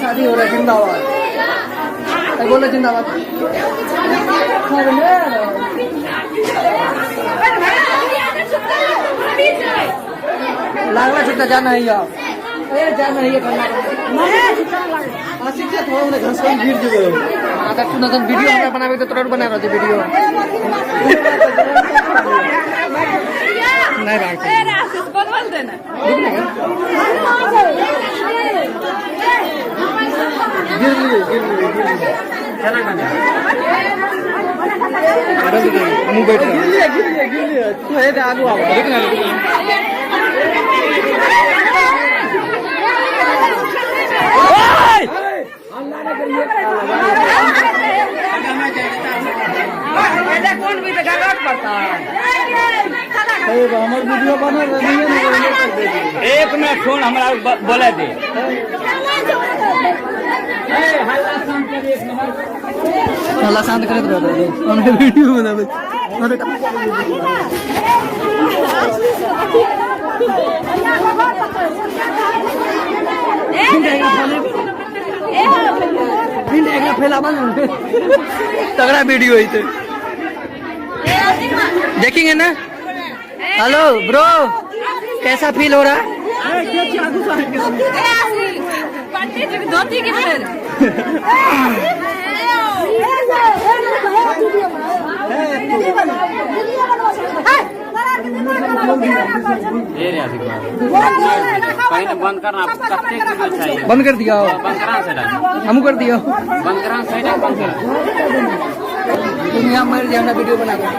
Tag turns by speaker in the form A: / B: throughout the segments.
A: शादी हो रहा है। जिंदाबाद बोलो, जिंदाबाद। लागला छुट्टा जाना है यार, जाना है शिक्षा थोड़ा घर से भीड़ जो अगर तू नजर वीडियो हमरा बनावे तो तुरंत बना रहती वीडियो नहीं भाई बदल देना मुंह बैठ तू है आलू आओ देखना कौन भी तो गलत पड़ता है। हमारे वीडियो बना रही है, एक मिनट फोन हमारा बोला दे हल्ला शांत करत रहते वीडियो बनावे तगड़ा वीडियो है देखेंगे ना। हेलो ब्रो, कैसा फील हो रहा है?
B: बंद करना
A: बंद कर दिया, हम कर दिया
B: बंद करा
A: दुनिया मर जाना वीडियो बना कर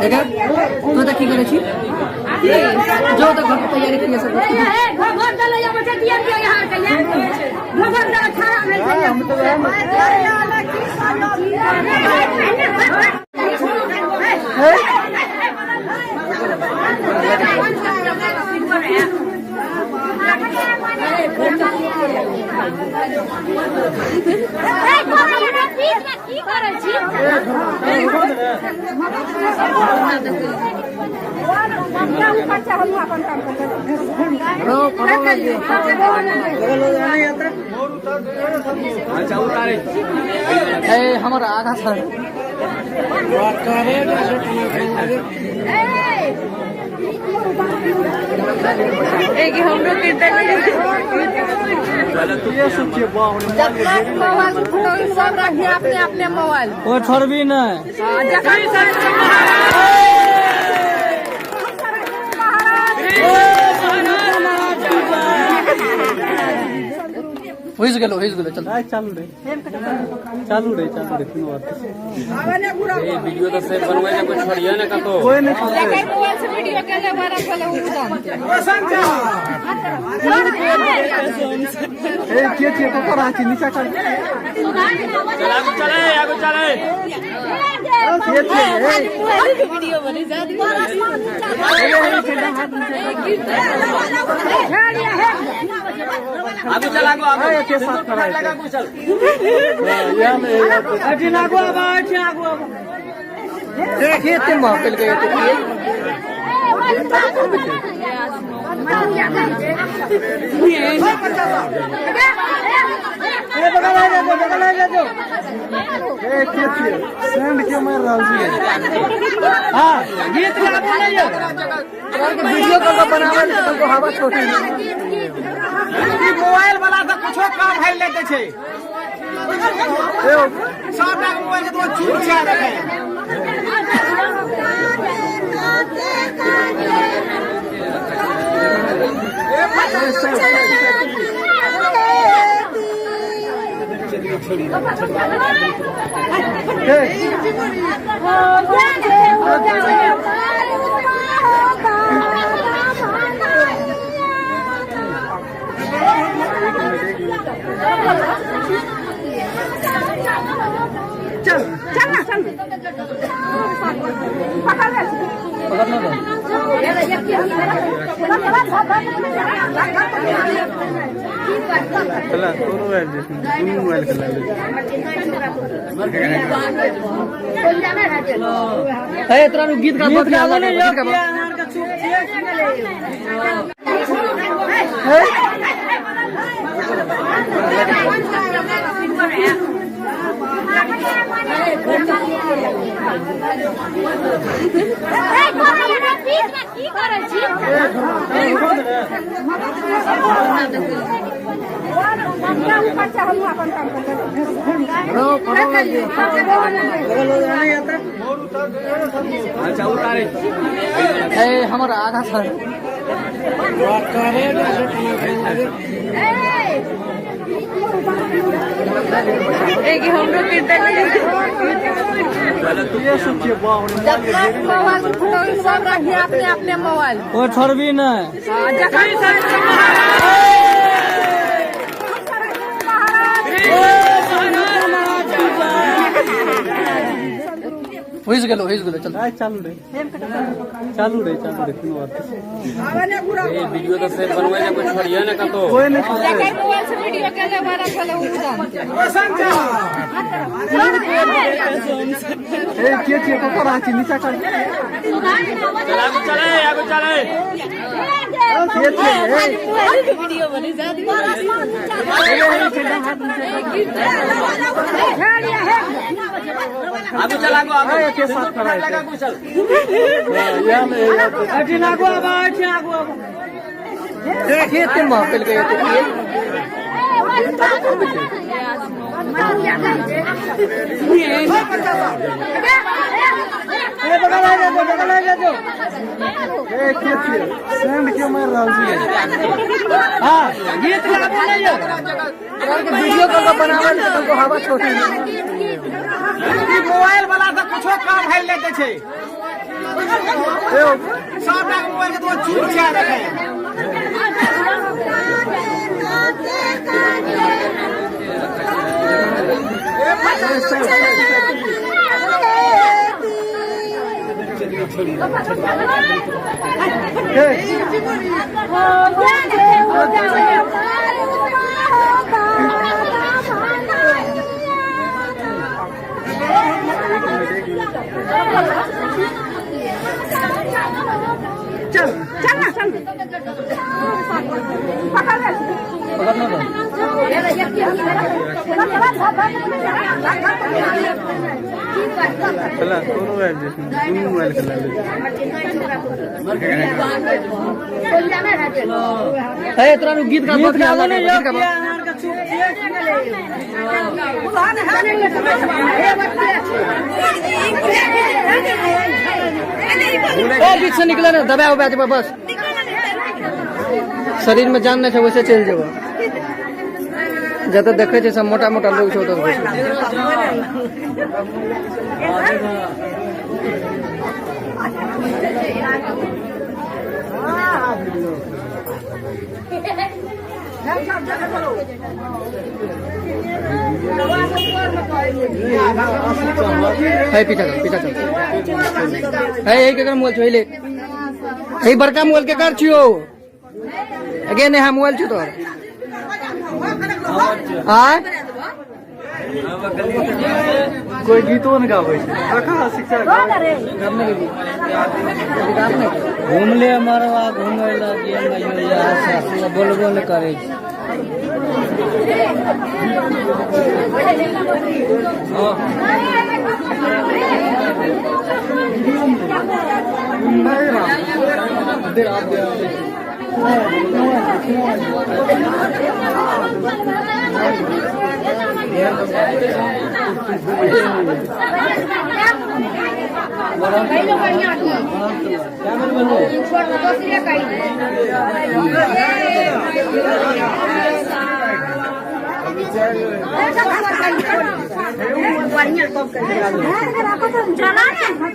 A: देखा तू तो की करे छी जो तो घर की तैयारी करिए सब घर चले जा बच्चा दिया यहां कहिए मगर जरा खाना नहीं चाहिए हम तो हमारा आधा सर हम लोग सब रखिए अपने अपने मोबाइल वो छोड़बी नहीं होइस गेलो चल चालू रे
B: ये वीडियो तो सेव बनवाए ना कुछ छोड़िए ना का तो
A: कोई नहीं
C: मोबाइल से वीडियो के ले बारा चले वो जानते
A: ए के को राची नीचा कर
B: चले आगे चले
C: के वीडियो बने ज्यादा
B: आगे चला आगे
A: के साथ कराए
B: लगा चल
A: देखिए तुम महफिल गए तो वीडियो बनावे तो हवा छोटी
B: मोबाइल वाला तो कुछ काम है लेते छे सब मोबाइल के तो चूर छा रखे
A: चल चल ना चल पकड़
D: चला मोबाइल
A: तोरा गीत गा हमारा आधा सर
C: एक हम लोग सब रखिए अपने अपने मोबाइल
D: वो छोड़बी ना
A: होइस गेलो चल
D: चालू रे कोनो बात
B: ये वीडियो तो सेव बनवाए जा कुछ छोड़िए ना तो
D: कोई नहीं
C: मोबाइल से वीडियो के लिए वायरल चले वो जानते
D: ए के को राची नीचा कर
B: चले आगे चले
C: वीडियो बनी जाती
B: आगे चला आगे
D: के साथ कराए
B: चल
D: या में
A: देखिए तुम महफिल गए तो
D: सेंड क्यों मार रहा हूं
A: हां गीत गा नहीं वीडियो कॉल बनावल तो हवा छोटी
B: मोबाइल वाला तो कुछो काम है लेते छे सब मोबाइल के तो चूर छा रखे
A: चल चल ना चल पकड़
D: चला मोबाइल
A: तोरा गीत गा बीच से निकले ना दबा उबा देबा बस शरीर में जान नहीं है वैसे चल जाओ जब देखे छे सब मोटा मोटा लोग छो तो है पीछा चल है यही के मोबाइल छो ले है बड़का मोबाइल के कर छियो अगे ने मोबाइल छु तो हां
D: कोई गीतो न गावे रखा शिक्षा घूम ले मारवा घूमे ला गेम बोलबो न करे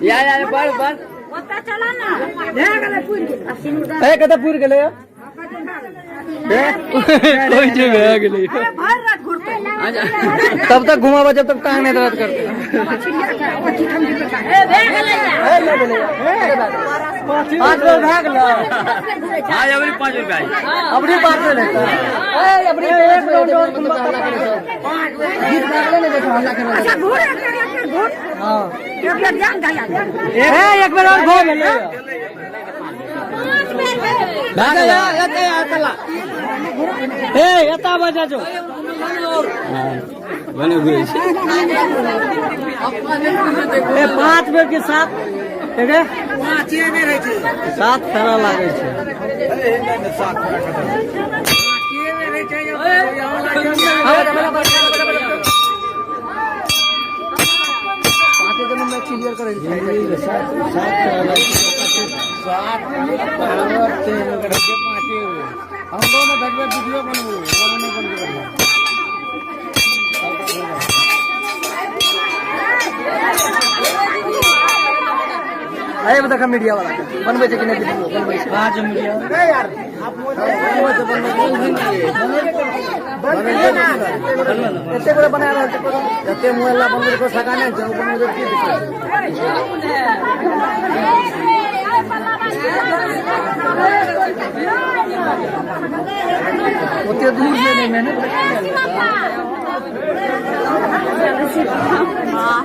D: या बढ़
A: चला ना
D: कत पूर गेले कोई जगह आ गेले तब तक घुमावा जब तक टांग नहीं दर्द करते पाँच लोग भाग लो
B: आज अबरी 5 रुपया
D: अपनी बात में लेता अपनी एक दो गीत भागले ने देखो हल्ला कर हाँ एक बार और घूम ले भाग जा यते आतला ए यता बजा जो
B: बने हुए
D: ए 5 बेर के साथ ठीक है 5 में रहे छे 7 तरह लागे छे क्लियर करे 7 तरह लागे 7 हम दोनों भगवे वीडियो बनबो बोलने बन के अरे बता मीडिया वाला बनबे छै कि नहीं वीडियो बनबे छै आज मीडिया ए यार आप बनबे तो बनबे एते बड़ा बना रहल छै एते मोहल्ला बनबे को सका नहीं जो बनबे की दिक्कत ओते दूर से नहीं मैंने हाँ